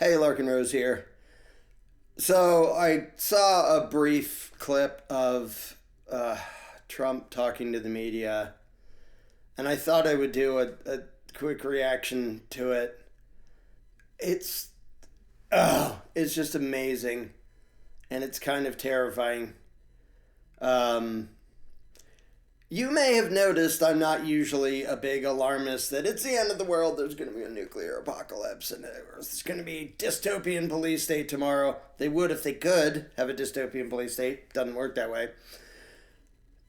Hey, Larken Rose here. So I saw a brief clip of Trump talking to the media, and I thought I would do a quick reaction to it. It's just amazing, and it's kind of terrifying. You may have noticed I'm not usually a big alarmist that it's the end of the world, there's going to be a nuclear apocalypse, and there's going to be dystopian police state tomorrow. They would if they could have a dystopian police state. Doesn't work that way.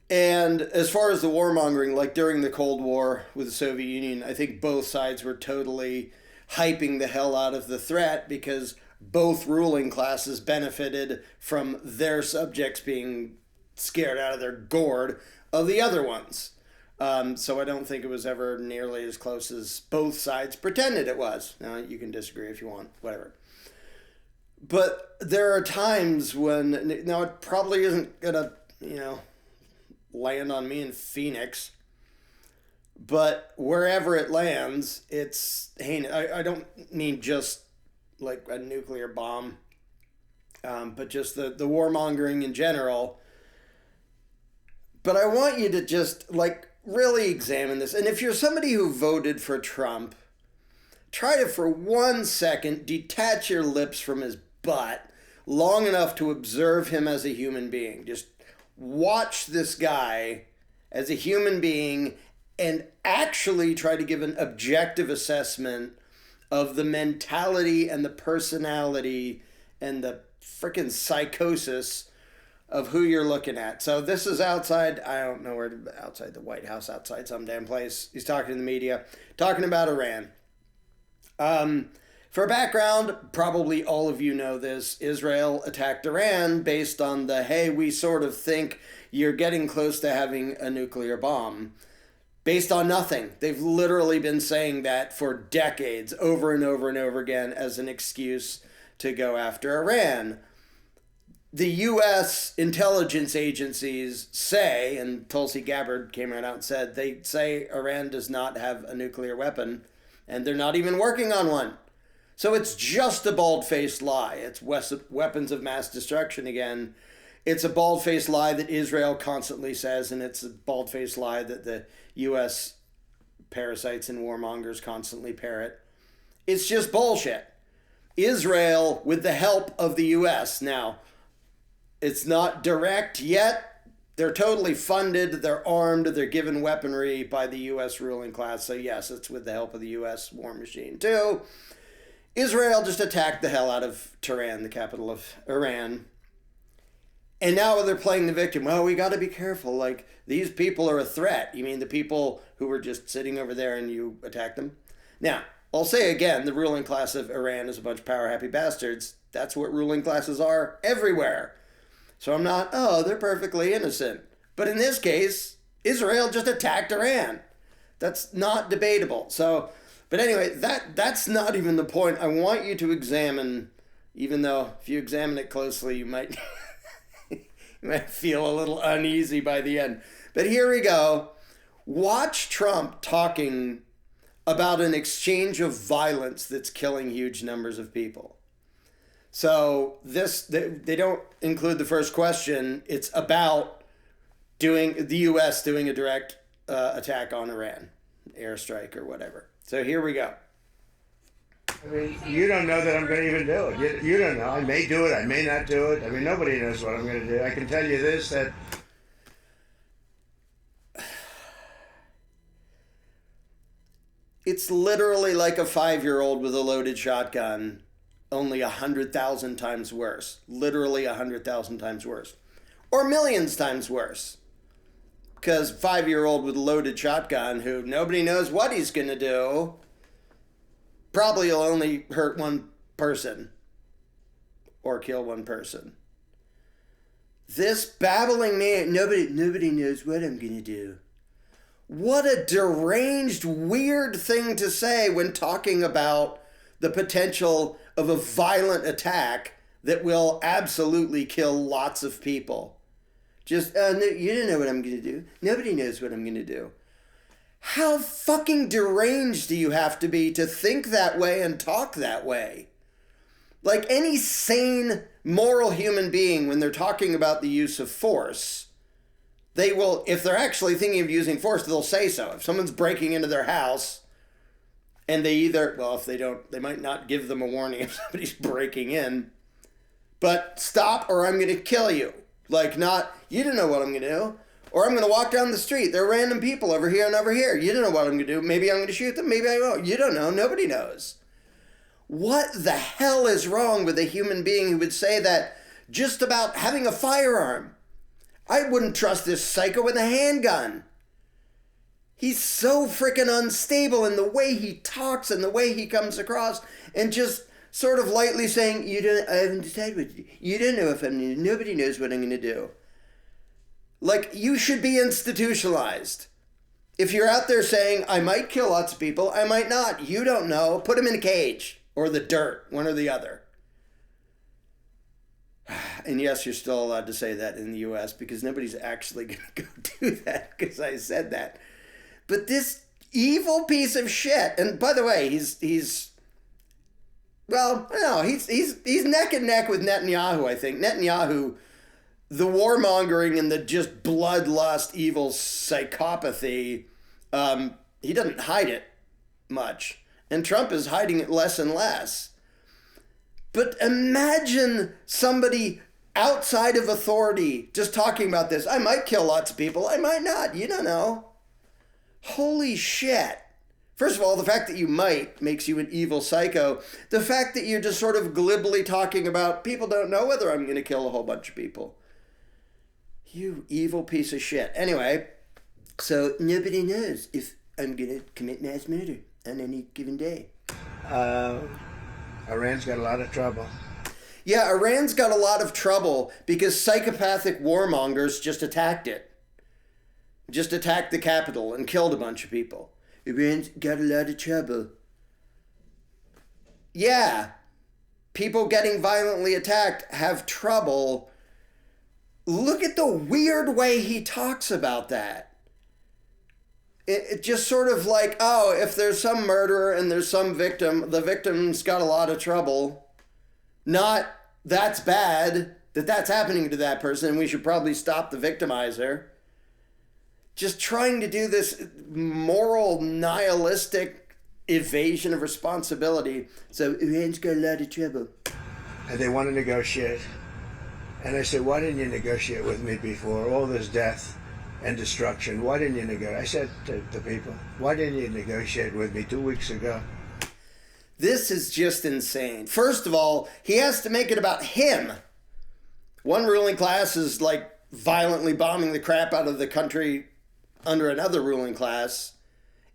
And as far as the warmongering, like during the Cold War with the Soviet Union, I think both sides were totally hyping the hell out of the threat because both ruling classes benefited from their subjects being scared out of their gourd of the other ones. So I don't think it was ever nearly as close as both sides pretended it was. Now, you can disagree if you want, whatever. But there are times when, now it probably isn't going to, land on me in Phoenix, but wherever it lands, it's heinous. I don't mean just like a nuclear bomb, but just the warmongering in general. But I want you to just really examine this. And if you're somebody who voted for Trump, try to for 1 second detach your lips from his butt long enough to observe him as a human being. Just watch this guy as a human being and actually try to give an objective assessment of the mentality and the personality and the freaking psychosis of who you're looking at. So this is outside, I don't know where, outside the White House, outside some damn place. He's talking to the media, talking about Iran. For background, probably all of you know this, Israel attacked Iran based on the, hey, we sort of think you're getting close to having a nuclear bomb. Based on nothing. They've literally been saying that for decades, over and over and over again, as an excuse to go after Iran. The U.S. intelligence agencies say, and Tulsi Gabbard came right out and said, they say Iran does not have a nuclear weapon, and they're not even working on one. So it's just a bald-faced lie. It's weapons of mass destruction again. It's a bald-faced lie that Israel constantly says, and it's a bald-faced lie that the U.S. parasites and warmongers constantly parrot. It's just bullshit. Israel, with the help of the U.S. Now, it's not direct yet. They're totally funded. They're armed. They're given weaponry by the U.S. ruling class. So yes, it's with the help of the U.S. war machine too. Israel just attacked the hell out of Tehran, the capital of Iran. And now they're playing the victim. Well, we got to be careful. Like, these people are a threat. You mean the people who were just sitting over there and you attacked them? Now, I'll say again, the ruling class of Iran is a bunch of power-happy bastards. That's what ruling classes are everywhere. So I'm not, they're perfectly innocent. But in this case, Israel just attacked Iran. That's not debatable. So, but anyway, that's not even the point. I want you to examine, even though if you examine it closely, you might, you might feel a little uneasy by the end. But here we go. Watch Trump talking about an exchange of violence that's killing huge numbers of people. So they don't include the first question. It's about the U.S. doing a direct attack on Iran, airstrike or whatever. So here we go. I mean, you don't know that I'm going to even do it. You don't know. I may do it. I may not do it. I mean, nobody knows what I'm going to do. I can tell you this, that it's literally like a 5-year-old with a loaded shotgun, only 100,000 times worse. Literally 100,000 times worse. Or millions times worse. Because 5-year-old with a loaded shotgun who nobody knows what he's going to do probably will only hurt one person or kill one person. This babbling man, nobody knows what I'm going to do. What a deranged, weird thing to say when talking about the potential of a violent attack that will absolutely kill lots of people. Just, no, you don't know what I'm going to do. Nobody knows what I'm going to do. How fucking deranged do you have to be to think that way and talk that way? Like any sane, moral human being, when they're talking about the use of force, they will, if they're actually thinking of using force, they'll say so. If someone's breaking into their house and they either, well, if they don't, they might not give them a warning if somebody's breaking in, but stop or I'm going to kill you. Like not, you don't know what I'm going to do. Or I'm going to walk down the street. There are random people over here and over here. You don't know what I'm going to do. Maybe I'm going to shoot them. Maybe I won't. You don't know. Nobody knows. What the hell is wrong with a human being who would say that just about having a firearm? I wouldn't trust this psycho with a handgun. He's so freaking unstable in the way he talks and the way he comes across, and just sort of lightly saying, I haven't decided what to do. You don't know if I'm going to, nobody knows what I'm going to do. Like, you should be institutionalized. If you're out there saying, I might kill lots of people, I might not, you don't know, put him in a cage. Or the dirt, one or the other. And yes, you're still allowed to say that in the U.S. because nobody's actually going to go do that because I said that. But this evil piece of shit, and by the way, he's neck and neck with Netanyahu, I think. Netanyahu, the warmongering and the just bloodlust, evil psychopathy, he doesn't hide it much. And Trump is hiding it less and less. But imagine somebody outside of authority just talking about this. I might kill lots of people. I might not. You don't know. Holy shit. First of all, the fact that you might makes you an evil psycho. The fact that you're just sort of glibly talking about people don't know whether I'm going to kill a whole bunch of people. You evil piece of shit. Anyway, so nobody knows if I'm going to commit mass murder on any given day. Iran's got a lot of trouble. Yeah, Iran's got a lot of trouble because psychopathic warmongers just attacked it. Just attacked the capital and killed a bunch of people. Iran's got a lot of trouble. Yeah, people getting violently attacked have trouble. Look at the weird way he talks about that. It just sort of like, oh, if there's some murderer and there's some victim, the victim's got a lot of trouble. Not, that's bad, that's happening to that person, and we should probably stop the victimizer. Just trying to do this moral, nihilistic evasion of responsibility. So Iran's got a lot of trouble. And they want to negotiate. And I said, why didn't you negotiate with me before? All this death and destruction. Why didn't you negotiate? I said to the people, why didn't you negotiate with me 2 weeks ago? This is just insane. First of all, he has to make it about him. One ruling class is like violently bombing the crap out of the country under another ruling class.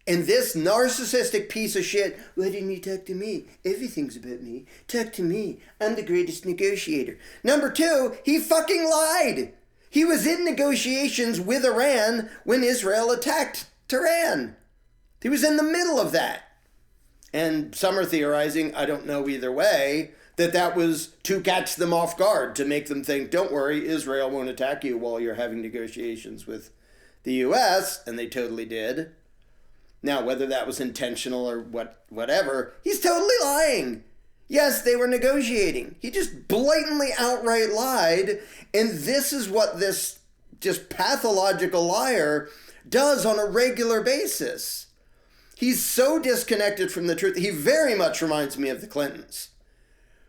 And this narcissistic piece of shit, why didn't you talk to me? Everything's about me. Talk to me. I'm the greatest negotiator. Number two, he fucking lied. He was in negotiations with Iran when Israel attacked Tehran. He was in the middle of that. And some are theorizing, I don't know either way, that was to catch them off guard, to make them think, don't worry, Israel won't attack you while you're having negotiations with the U.S., and they totally did. Now, whether that was intentional or whatever, he's totally lying. Yes, they were negotiating. He just blatantly outright lied, and this is what this just pathological liar does on a regular basis. He's so disconnected from the truth. He very much reminds me of the Clintons,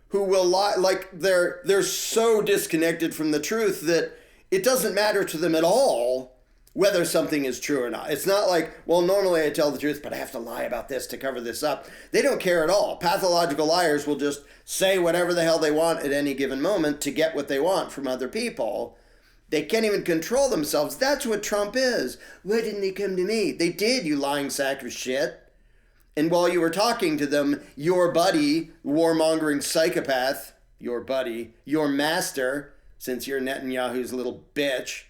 who will lie, like they're so disconnected from the truth that it doesn't matter to them at all whether something is true or not. It's not like, well, normally I tell the truth, but I have to lie about this to cover this up. They don't care at all. Pathological liars will just say whatever the hell they want at any given moment to get what they want from other people. They can't even control themselves. That's what Trump is. Why didn't they come to me? They did, you lying sack of shit. And while you were talking to them, your buddy, warmongering psychopath, your buddy, your master, since you're Netanyahu's little bitch,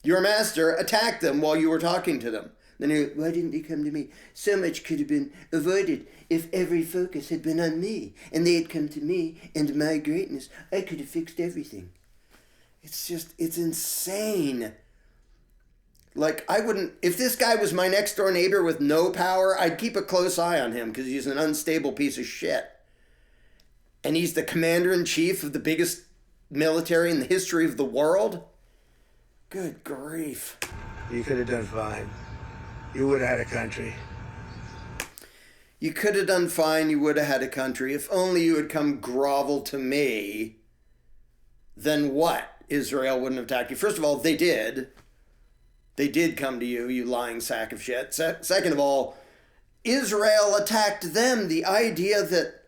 your master attacked them while you were talking to them. Then you, why didn't they come to me? So much could have been avoided if every focus had been on me, and they had come to me and my greatness. I could have fixed everything. It's insane. Like, I wouldn't, if this guy was my next door neighbor with no power, I'd keep a close eye on him because he's an unstable piece of shit. and he's the commander-in-chief of the biggest military in the history of the world? Good grief. You could have done fine. You would have had a country. You could have done fine, you would have had a country. If only you had come grovel to me, then what? Israel wouldn't have attacked you. First of all, they did. They did come to you, you lying sack of shit. Second of all, Israel attacked them. The idea that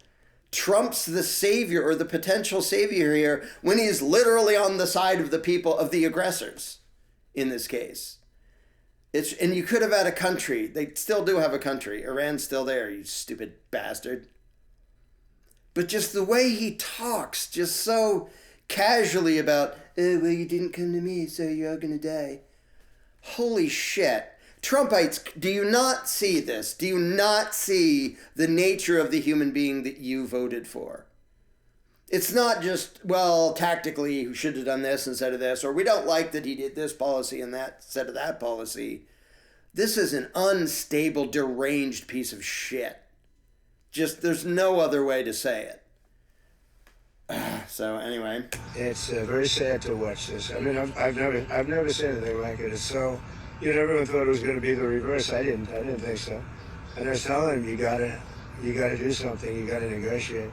Trump's the savior or the potential savior here when he's literally on the side of the people, of the aggressors in this case. And you could have had a country. They still do have a country. Iran's still there, you stupid bastard. But just the way he talks, just so casually about, oh, well, you didn't come to me, so you're all going to die. Holy shit. Trumpites, do you not see this? Do you not see the nature of the human being that you voted for? It's not just, well, tactically, he should have done this instead of this, or we don't like that he did this policy and that instead of that policy. This is an unstable, deranged piece of shit. Just, there's no other way to say it. So, anyway. It's very sad to watch this. I mean, I've never seen anything like it. It's so, everyone thought it was going to be the reverse. I didn't think so. And I was telling him, you gotta do something. You gotta negotiate.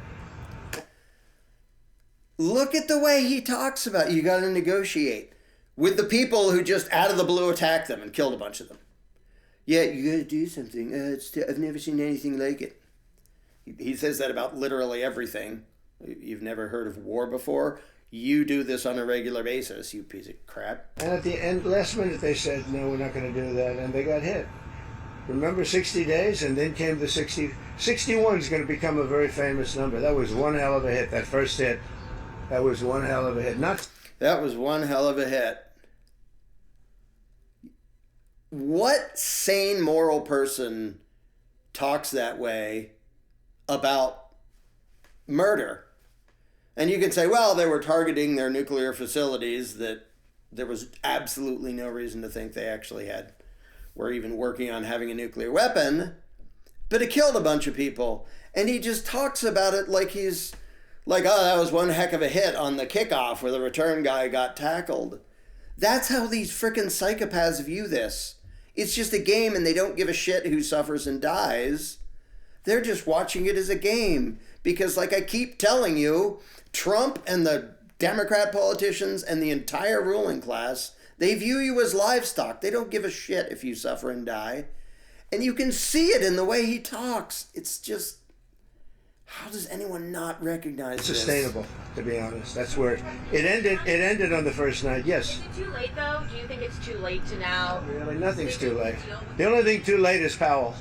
Look at the way he talks about you got to negotiate with the people who just out of the blue attacked them and killed a bunch of them. Yeah, you got to do something. I've never seen anything like it. He says that about literally everything. You've never heard of war before? You do this on a regular basis, you piece of crap. And at the end, last minute, they said, no, we're not going to do that, and they got hit. Remember 60 days? And then came the 60. 61 is going to become a very famous number. That was one hell of a hit, that first hit. That was one hell of a hit. That was one hell of a hit. What sane moral person talks that way about murder? And you can say, well, they were targeting their nuclear facilities that there was absolutely no reason to think they actually were even working on having a nuclear weapon, but it killed a bunch of people. And he just talks about it like he's like, oh, that was one heck of a hit on the kickoff where the return guy got tackled. That's how these frickin' psychopaths view this. It's just a game and they don't give a shit who suffers and dies. They're just watching it as a game. Because like I keep telling you, Trump and the Democrat politicians and the entire ruling class, they view you as livestock. They don't give a shit if you suffer and die. And you can see it in the way he talks. It's just, how does anyone not recognize it's this? Sustainable, to be honest. That's where it ended. It ended on the first night. Yes. Is it too late though? Do you think it's too late to now? Really, nothing's too late. The only thing too late is Powell.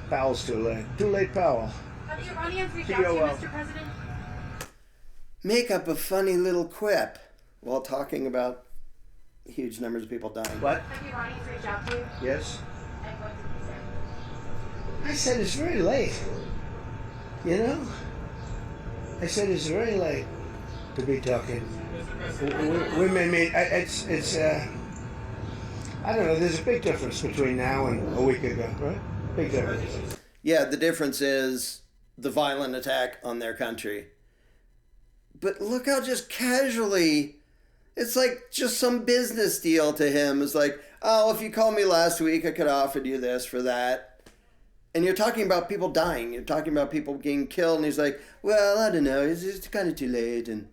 Powell's too late. Too late, Powell. Have the Iranians reached out to you, Mr. President? Make up a funny little quip while talking about huge numbers of people dying. What? Have the Iranians reached out to you? Yes. And what did you say? I said it's very late. You know? I said it's very late to be talking. Women meet. It's I don't know. There's a big difference between now and a week ago, right? Big difference. Yeah, the difference is the violent attack on their country. But look how just casually, it's like just some business deal to him. It's like, oh, if you called me last week, I could have offered you this for that. And you're talking about people dying. You're talking about people getting killed. And he's like, well, I don't know. It's kind of too late. And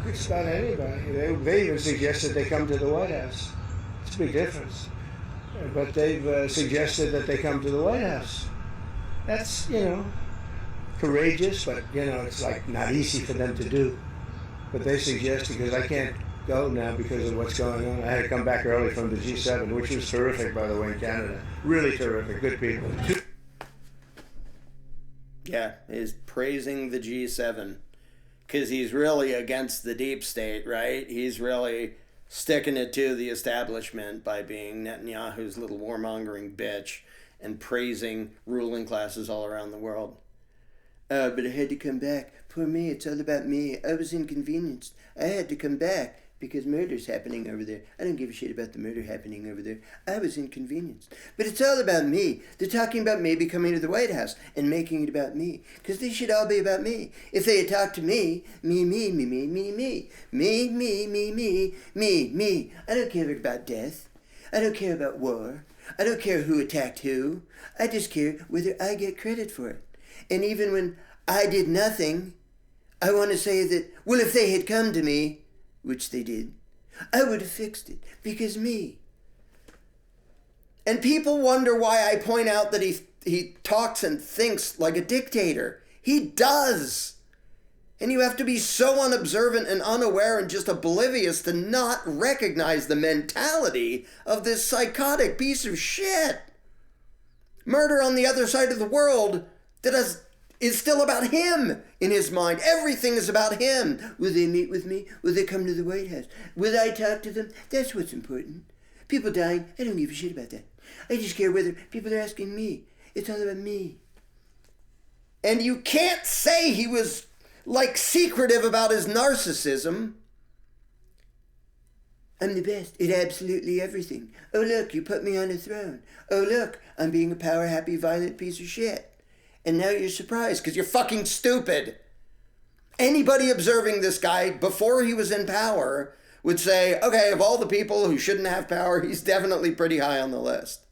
It's about anybody. They even suggested they come to the White House. It's a big difference. But they've suggested that they come to the White House. That's, courageous, but, it's like not easy for them to do. But they suggest, because I can't go now because of what's going on. I had to come back early from the G7, which was terrific, by the way, in Canada. Really terrific. Good people. yeah, he's praising the G7 because he's really against the deep state, right? He's really sticking it to the establishment by being Netanyahu's little warmongering bitch and praising ruling classes all around the world. But I had to come back. Poor me, it's all about me. I was inconvenienced. I had to come back. because murder's happening over there. I don't give a shit about the murder happening over there. I was inconvenienced. But it's all about me. They're talking about maybe coming to the White House and making it about me. Because they should all be about me. If they had talked to me, me. I don't care about death. I don't care about war. I don't care who attacked who. I just care whether I get credit for it. And even when I did nothing, I want to say that, well, if they had come to me, which they did, I would have fixed it, because me. And people wonder why I point out that he talks and thinks like a dictator. He does. And you have to be so unobservant and unaware and just oblivious to not recognize the mentality of this psychotic piece of shit. Murder on the other side of the world that is still about him in his mind. Everything is about him. Will they meet with me? Will they come to the White House? Will I talk to them? That's what's important. People dying, I don't give a shit about that. I just care whether people are asking me. It's all about me. And you can't say he was like secretive about his narcissism. I'm the best at absolutely everything. Oh look, you put me on a throne. Oh look, I'm being a power happy violent piece of shit. And now you're surprised because you're fucking stupid. Anybody observing this guy before he was in power would say, okay, of all the people who shouldn't have power, he's definitely pretty high on the list.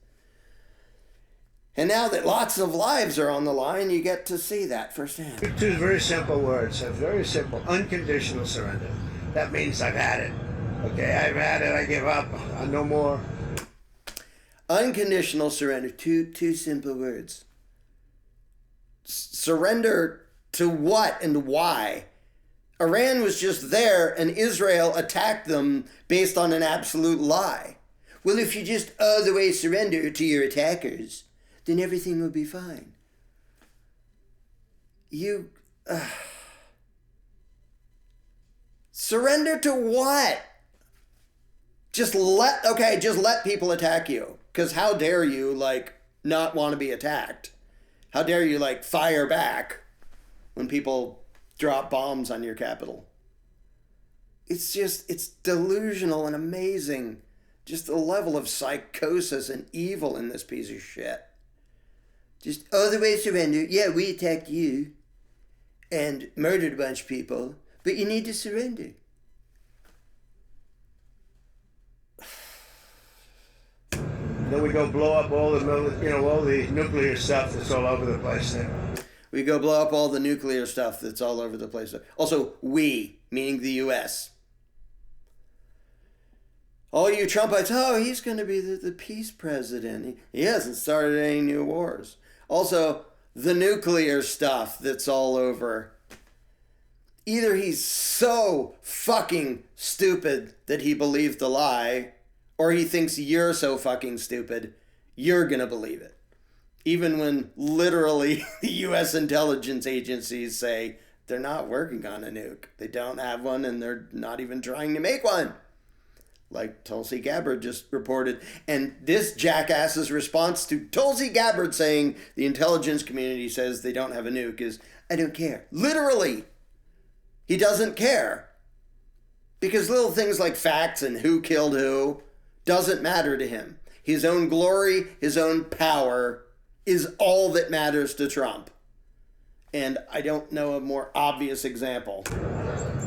And now that lots of lives are on the line, you get to see that firsthand. Two very simple words, a very simple, unconditional surrender. That means I've had it. Okay, I've had it, I give up, no more. Unconditional surrender, two simple words. Surrender to what and why? Iran was just there and Israel attacked them based on an absolute lie. Well, if you just all the way surrender to your attackers, then everything will be fine. Surrender to what? Just let people attack you. Because how dare you, not want to be attacked? How dare you, fire back when people drop bombs on your capital? It's delusional and amazing. Just the level of psychosis and evil in this piece of shit. Just all the way surrender. Yeah, we attacked you and murdered a bunch of people, but you need to surrender. Then we go blow up all the nuclear stuff that's all over the place there. We go blow up all the nuclear stuff that's all over the place. Also, we, meaning the U.S. All you Trumpites, he's going to be the peace president. He hasn't started any new wars. Also, the nuclear stuff that's all over. Either he's so fucking stupid that he believed the lie, or he thinks you're so fucking stupid, you're gonna believe it. Even when literally the U.S. intelligence agencies say they're not working on a nuke. They don't have one and they're not even trying to make one. Like Tulsi Gabbard just reported. And this jackass's response to Tulsi Gabbard saying the intelligence community says they don't have a nuke is, I don't care. Literally. He doesn't care. Because little things like facts and who killed who doesn't matter to him. His own glory, his own power is all that matters to Trump. And I don't know a more obvious example.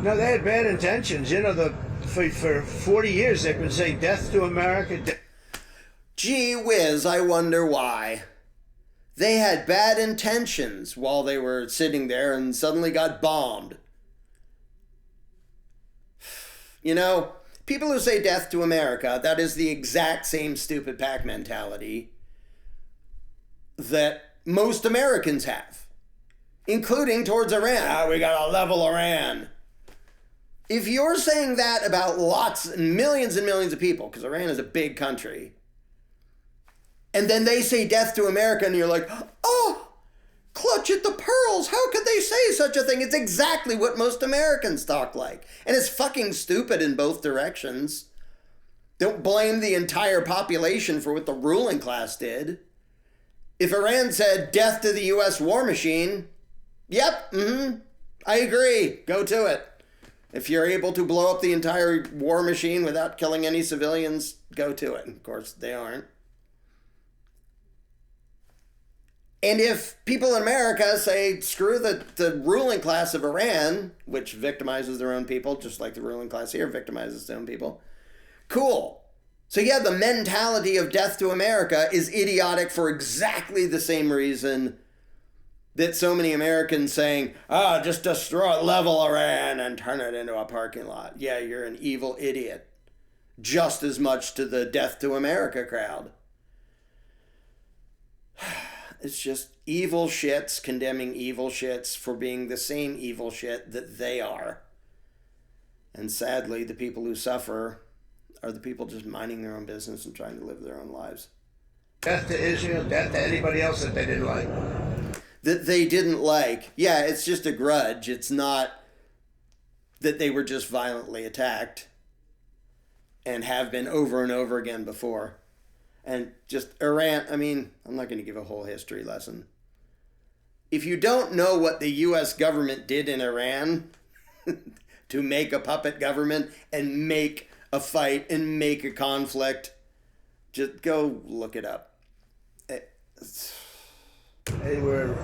No, they had bad intentions. For 40 years they've been saying death to America. Gee whiz, I wonder why. They had bad intentions while they were sitting there and suddenly got bombed. People who say death to America, that is the exact same stupid pack mentality that most Americans have, including towards Iran. We gotta level Iran. If you're saying that about lots and millions of people, because Iran is a big country, and then they say death to America and you're like, clutch at the pearls. How could they say such a thing? It's exactly what most Americans talk like. And it's fucking stupid in both directions. Don't blame the entire population for what the ruling class did. If Iran said death to the U.S. war machine, yep, I agree. Go to it. If you're able to blow up the entire war machine without killing any civilians, go to it. Of course, they aren't. And if people in America say, screw the ruling class of Iran, which victimizes their own people, just like the ruling class here victimizes their own people, cool. So yeah, the mentality of death to America is idiotic for exactly the same reason that so many Americans saying, just destroy, level Iran and turn it into a parking lot. Yeah, you're an evil idiot. Just as much to the death to America crowd. It's just evil shits condemning evil shits for being the same evil shit that they are. And sadly, the people who suffer are the people just minding their own business and trying to live their own lives. Death to Israel, death to anybody else that they didn't like. That they didn't like. Yeah, it's just a grudge. It's not that they were just violently attacked and have been over and over again before. And just Iran, I mean, I'm not going to give a whole history lesson. If you don't know what the U.S. government did in Iran to make a puppet government and make a fight and make a conflict, just go look it up. They were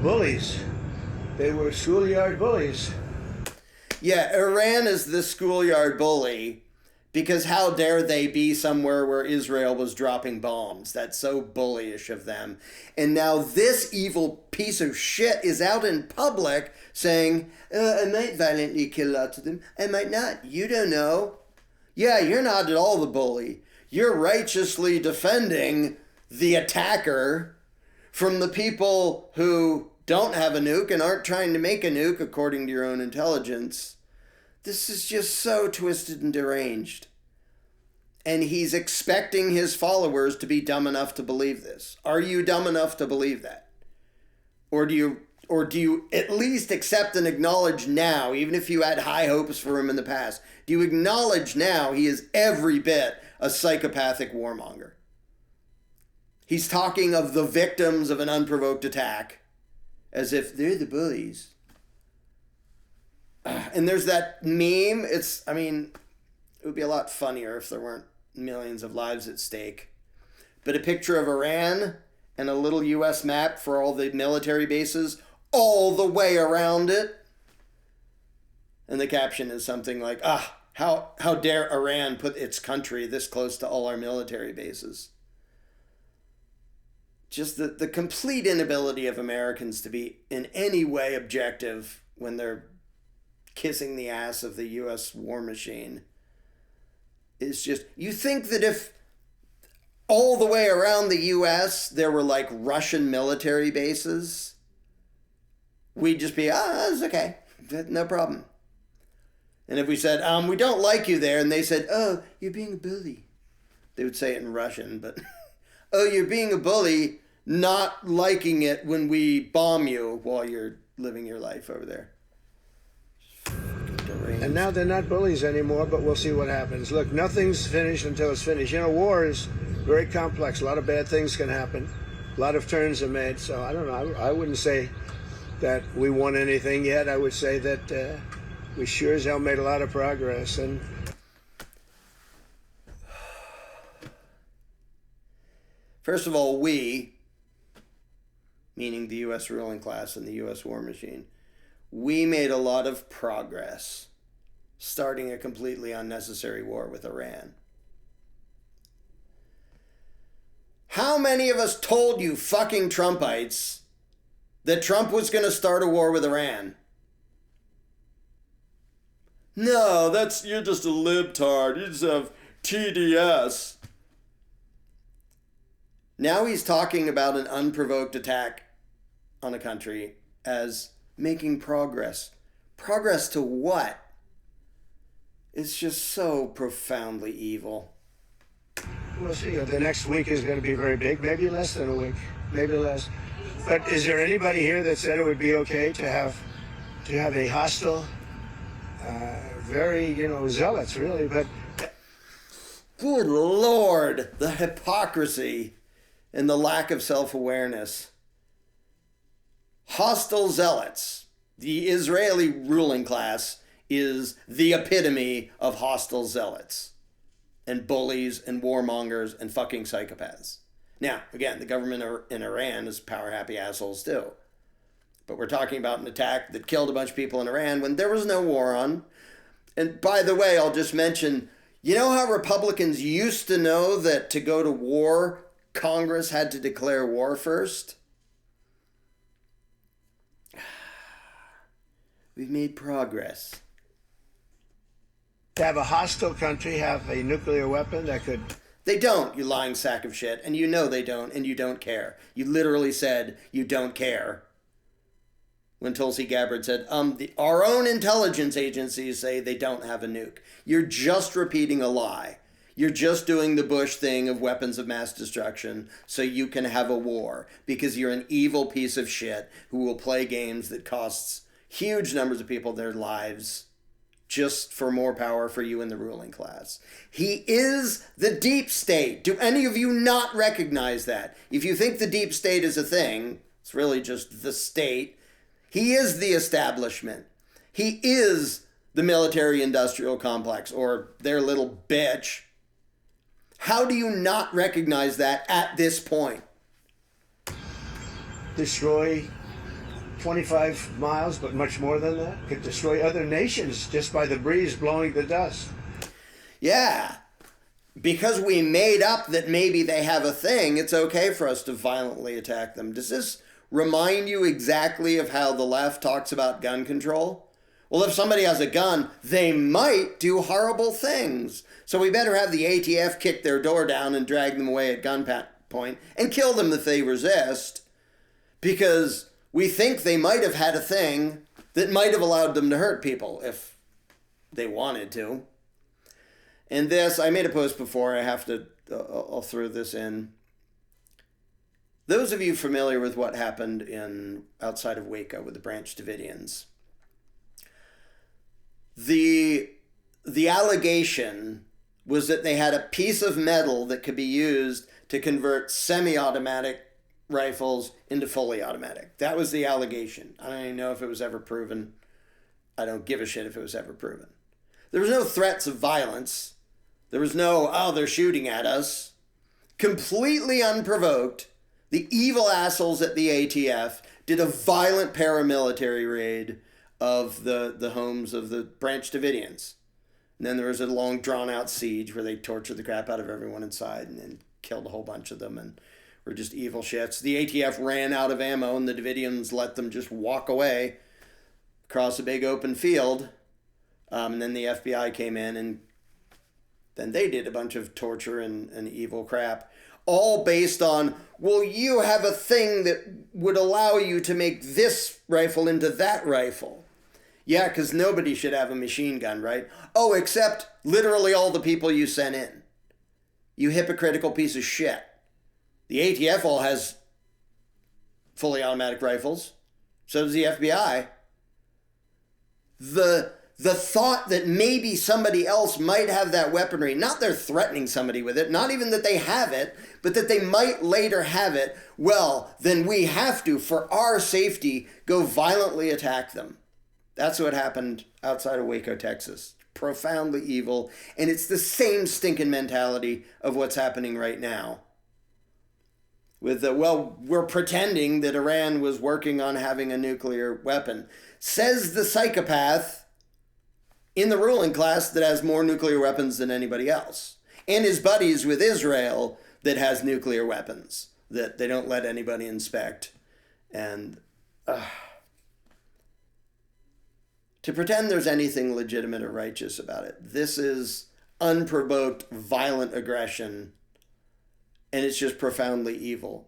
bullies. They were schoolyard bullies. Yeah, Iran is the schoolyard bully because how dare they be somewhere where Israel was dropping bombs? That's so bullyish of them. And now this evil piece of shit is out in public saying, I might violently kill lots of them. I might not. You don't know. Yeah, you're not at all the bully. You're righteously defending the attacker from the people who don't have a nuke and aren't trying to make a nuke according to your own intelligence. This is just so twisted and deranged. And he's expecting his followers to be dumb enough to believe this. Are you dumb enough to believe that? Or do you at least accept and acknowledge now, even if you had high hopes for him in the past, do you acknowledge now he is every bit a psychopathic warmonger? He's talking of the victims of an unprovoked attack as if they're the bullies. And there's that meme. It would be a lot funnier if there weren't millions of lives at stake. But a picture of Iran and a little U.S. map for all the military bases all the way around it. And the caption is something like, how dare Iran put its country this close to all our military bases? Just the complete inability of Americans to be in any way objective when they're kissing the ass of the U.S. war machine. It's just, you think that if all the way around the U.S. there were like Russian military bases, we'd just be, it's okay, no problem. And if we said, we don't like you there, and they said, you're being a bully, they would say it in Russian, but you're being a bully, not liking it when we bomb you while you're living your life over there. And now they're not bullies anymore, but we'll see what happens. Look, nothing's finished until it's finished. War is very complex. A lot of bad things can happen. A lot of turns are made. So I don't know. I wouldn't say that we won anything yet. I would say that we sure as hell made a lot of progress. And first of all, we, meaning the U.S. ruling class and the U.S. war machine, we made a lot of progress starting a completely unnecessary war with Iran. How many of us told you fucking Trumpites that Trump was going to start a war with Iran? No, you're just a libtard. You just have TDS. Now he's talking about an unprovoked attack on a country as making progress. Progress to what? It's just so profoundly evil. We'll see. The next week is going to be very big. Maybe less than a week. Maybe less. But is there anybody here that said it would be okay to have a hostile, very, zealots, really? But good Lord, the hypocrisy and the lack of self-awareness. Hostile zealots, the Israeli ruling class, is the epitome of hostile zealots and bullies and warmongers and fucking psychopaths. Now, again, the government in Iran is power-happy assholes too. But we're talking about an attack that killed a bunch of people in Iran when there was no war on. And by the way, I'll just mention, you know how Republicans used to know that to go to war, Congress had to declare war first? We've made progress. To have a hostile country have a nuclear weapon that could... They don't, you lying sack of shit. And you know they don't, and you don't care. You literally said you don't care. When Tulsi Gabbard said, our own intelligence agencies say they don't have a nuke. You're just repeating a lie. You're just doing the Bush thing of weapons of mass destruction so you can have a war. Because you're an evil piece of shit who will play games that costs huge numbers of people their lives just for more power for you in the ruling class. He is the deep state. Do any of you not recognize that? If you think the deep state is a thing, it's really just the state. He is the establishment. He is the military-industrial complex, or their little bitch. How do you not recognize that at this point? Destroy 25 miles, but much more than that. Could destroy other nations just by the breeze blowing the dust. Yeah. Because we made up that maybe they have a thing, it's okay for us to violently attack them. Does this remind you exactly of how the left talks about gun control? Well, if somebody has a gun, they might do horrible things. So we better have the ATF kick their door down and drag them away at gunpoint and kill them if they resist. Because we think they might have had a thing that might have allowed them to hurt people if they wanted to. And this, I made a post before, I'll throw this in. Those of you familiar with what happened outside of Waco with the Branch Davidians, the allegation was that they had a piece of metal that could be used to convert semi-automatic rifles into fully automatic. That was the allegation. I don't even know if it was ever proven. I don't give a shit if it was ever proven. There was no threats of violence. There was no, they're shooting at us. Completely unprovoked, the evil assholes at the ATF did a violent paramilitary raid of the homes of the Branch Davidians. And then there was a long drawn-out siege where they tortured the crap out of everyone inside and then killed a whole bunch of them and were just evil shits. The ATF ran out of ammo and the Davidians let them just walk away across a big open field. And then the FBI came in and then they did a bunch of torture and evil crap. All based on, well, you have a thing that would allow you to make this rifle into that rifle. Yeah, because nobody should have a machine gun, right? Oh, except literally all the people you sent in. You hypocritical piece of shit. The ATF all has fully automatic rifles. So does the FBI. The thought that maybe somebody else might have that weaponry, not they're threatening somebody with it, not even that they have it, but that they might later have it, well, then we have to, for our safety, go violently attack them. That's what happened outside of Waco, Texas. Profoundly evil. And it's the same stinking mentality of what's happening right now. With we're pretending that Iran was working on having a nuclear weapon. Says the psychopath in the ruling class that has more nuclear weapons than anybody else. And his buddies with Israel that has nuclear weapons that they don't let anybody inspect. And to pretend there's anything legitimate or righteous about it. This is unprovoked, violent aggression, and it's just profoundly evil.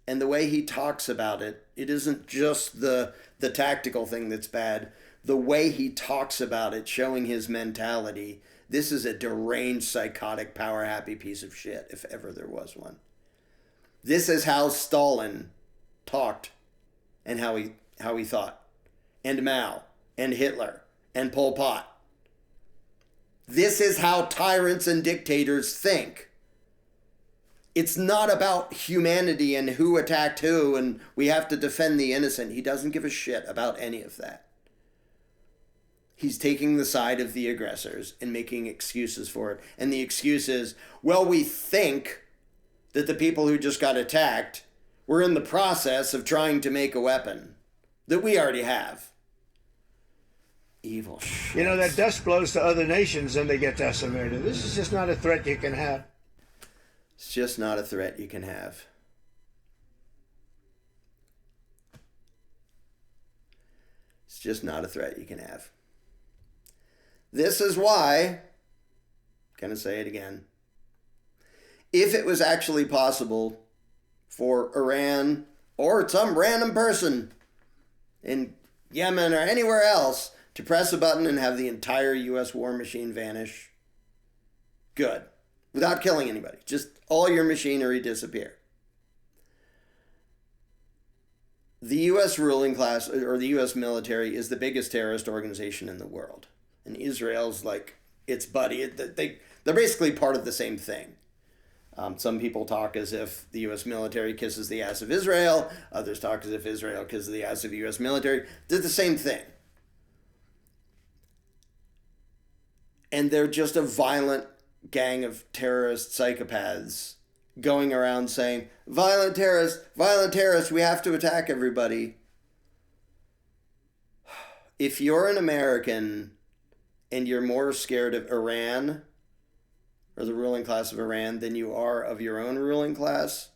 And the way he talks about it, it isn't just the tactical thing that's bad. The way he talks about it, showing his mentality, this is a deranged, psychotic, power-happy piece of shit, if ever there was one. This is how Stalin talked and how he thought. And Mao. And Hitler, and Pol Pot. This is how tyrants and dictators think. It's not about humanity and who attacked who and we have to defend the innocent. He doesn't give a shit about any of that. He's taking the side of the aggressors and making excuses for it. And the excuse is, well, we think that the people who just got attacked were in the process of trying to make a weapon that we already have. Evil shit. You know, that dust blows to other nations and they get decimated. This is just not a threat you can have. It's just not a threat you can have. It's just not a threat you can have. This is why, I'm going to say it again, if it was actually possible for Iran or some random person in Yemen or anywhere else to press a button and have the entire U.S. war machine vanish, good. Without killing anybody. Just all your machinery disappear. The U.S. ruling class, or the U.S. military, is the biggest terrorist organization in the world. And Israel's like its buddy. They're basically part of the same thing. Some people talk as if the U.S. military kisses the ass of Israel. Others talk as if Israel kisses the ass of the U.S. military. They're the same thing. And they're just a violent gang of terrorist psychopaths going around saying, violent terrorists, we have to attack everybody. If you're an American and you're more scared of Iran or the ruling class of Iran than you are of your own ruling class,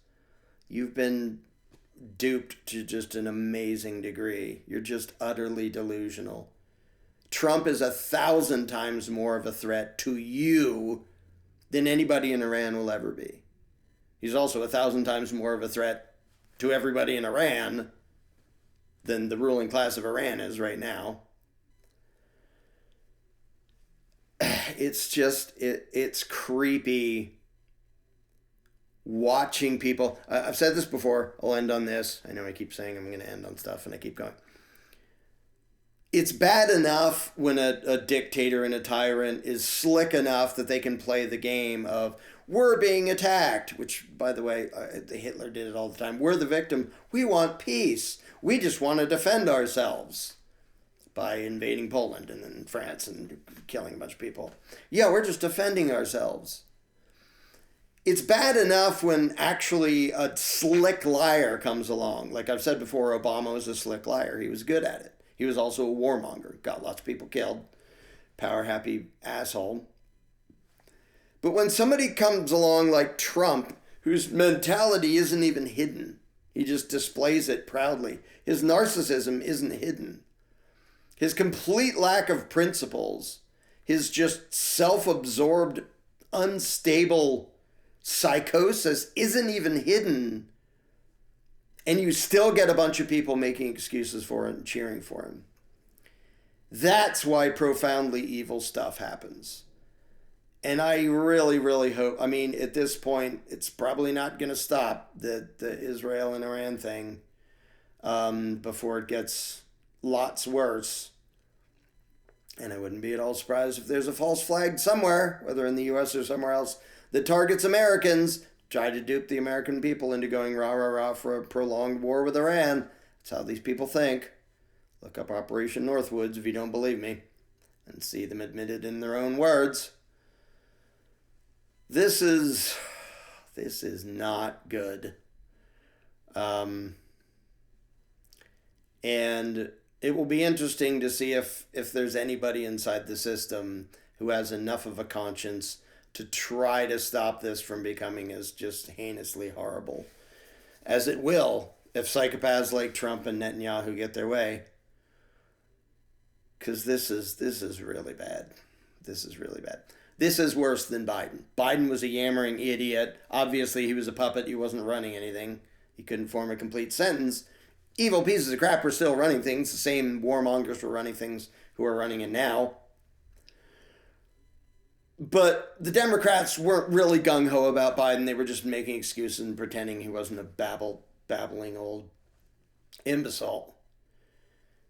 you've been duped to just an amazing degree. You're just utterly delusional. Trump is 1,000 times more of a threat to you than anybody in Iran will ever be. He's also 1,000 times more of a threat to everybody in Iran than the ruling class of Iran is right now. It's just, it's creepy watching people. I've said this before. I'll end on this. I know I keep saying I'm going to end on stuff and I keep going. It's bad enough when a dictator and a tyrant is slick enough that they can play the game of, we're being attacked, which, by the way, Hitler did it all the time. We're the victim. We want peace. We just want to defend ourselves by invading Poland and then France and killing a bunch of people. Yeah, we're just defending ourselves. It's bad enough when actually a slick liar comes along. Like I've said before, Obama was a slick liar. He was good at it. He was also a warmonger. Got lots of people killed. Power-happy asshole. But when somebody comes along like Trump, whose mentality isn't even hidden, he just displays it proudly. His narcissism isn't hidden. His complete lack of principles, his just self-absorbed, unstable psychosis isn't even hidden. And you still get a bunch of people making excuses for it and cheering for him. That's why profoundly evil stuff happens. And I really, really hope, I mean, at this point, it's probably not going to stop the Israel and Iran thing before it gets lots worse. And I wouldn't be at all surprised if there's a false flag somewhere, whether in the U.S. or somewhere else, that targets Americans, try to dupe the American people into going rah, rah, rah for a prolonged war with Iran. That's how these people think. Look up Operation Northwoods if you don't believe me, and see them admitted in their own words. This is not good. And it will be interesting to see if there's anybody inside the system who has enough of a conscience to try to stop this from becoming as just heinously horrible as it will if psychopaths like Trump and Netanyahu get their way. Because this is really bad. This is really bad. This is worse than Biden. Biden was a yammering idiot. Obviously, he was a puppet. He wasn't running anything. He couldn't form a complete sentence. Evil pieces of crap were still running things. The same warmongers were running things who are running it now. But the Democrats weren't really gung-ho about Biden. They were just making excuses and pretending he wasn't a babbling old imbecile.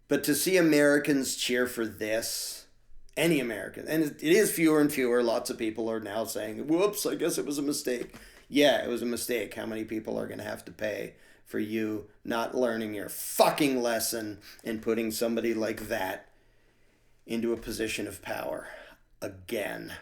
But to see Americans cheer for this, any American, and it is fewer and fewer, lots of people are now saying, whoops, I guess it was a mistake. Yeah, it was a mistake. How many people are going to have to pay for you not learning your fucking lesson and putting somebody like that into a position of power again.